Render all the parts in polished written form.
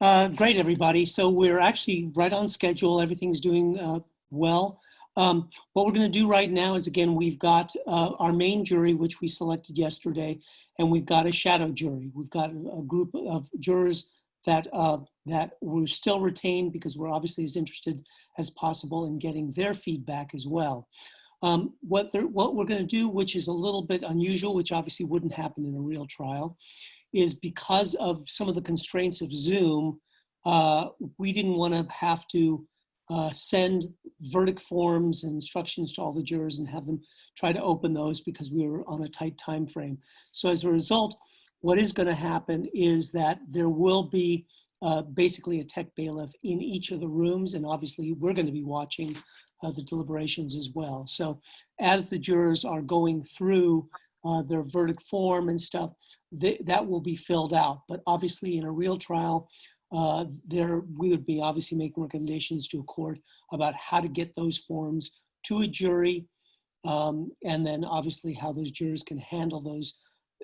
Great, everybody. So we're actually right on schedule. Everything's doing well. What we're going to do right now is, again, we've got our main jury, which we selected yesterday, and we've got a shadow jury. We've got a group of jurors that we're still retained because we're obviously as interested as possible in getting their feedback as well. What we're going to do, which is a little bit unusual, which obviously wouldn't happen in a real trial, is because of some of the constraints of Zoom, we didn't want to have to send verdict forms and instructions to all the jurors and have them try to open those because we were on a tight time frame. So as a result, what is going to happen is that there will be basically a tech bailiff in each of the rooms, and obviously we're going to be watching the deliberations as well. So as the jurors are going through their verdict form and stuff, that will be filled out. But obviously in a real trial, we would be obviously making recommendations to a court about how to get those forms to a jury, and then obviously how those jurors can handle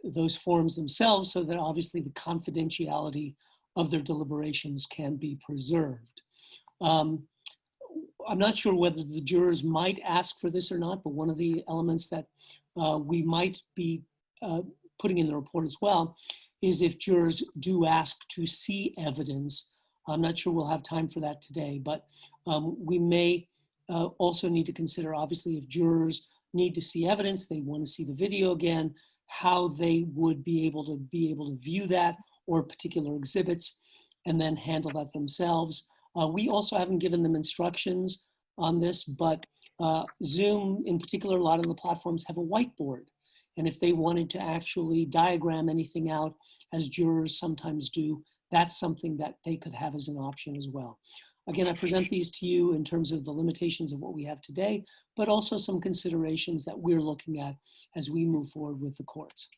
those forms themselves so that obviously the confidentiality of their deliberations can be preserved. I'm not sure whether the jurors might ask for this or not, but one of the elements that we might be putting in the report as well is if jurors do ask to see evidence. I'm not sure we'll have time for that today, but we may also need to consider, obviously, if jurors need to see evidence, they want to see the video again, how they would be able to view that or particular exhibits and then handle that themselves. We also haven't given them instructions on this, but Zoom in particular, a lot of the platforms have a whiteboard. And if they wanted to actually diagram anything out, as jurors sometimes do, that's something that they could have as an option as well. Again, I present these to you in terms of the limitations of what we have today, but also some considerations that we're looking at as we move forward with the courts.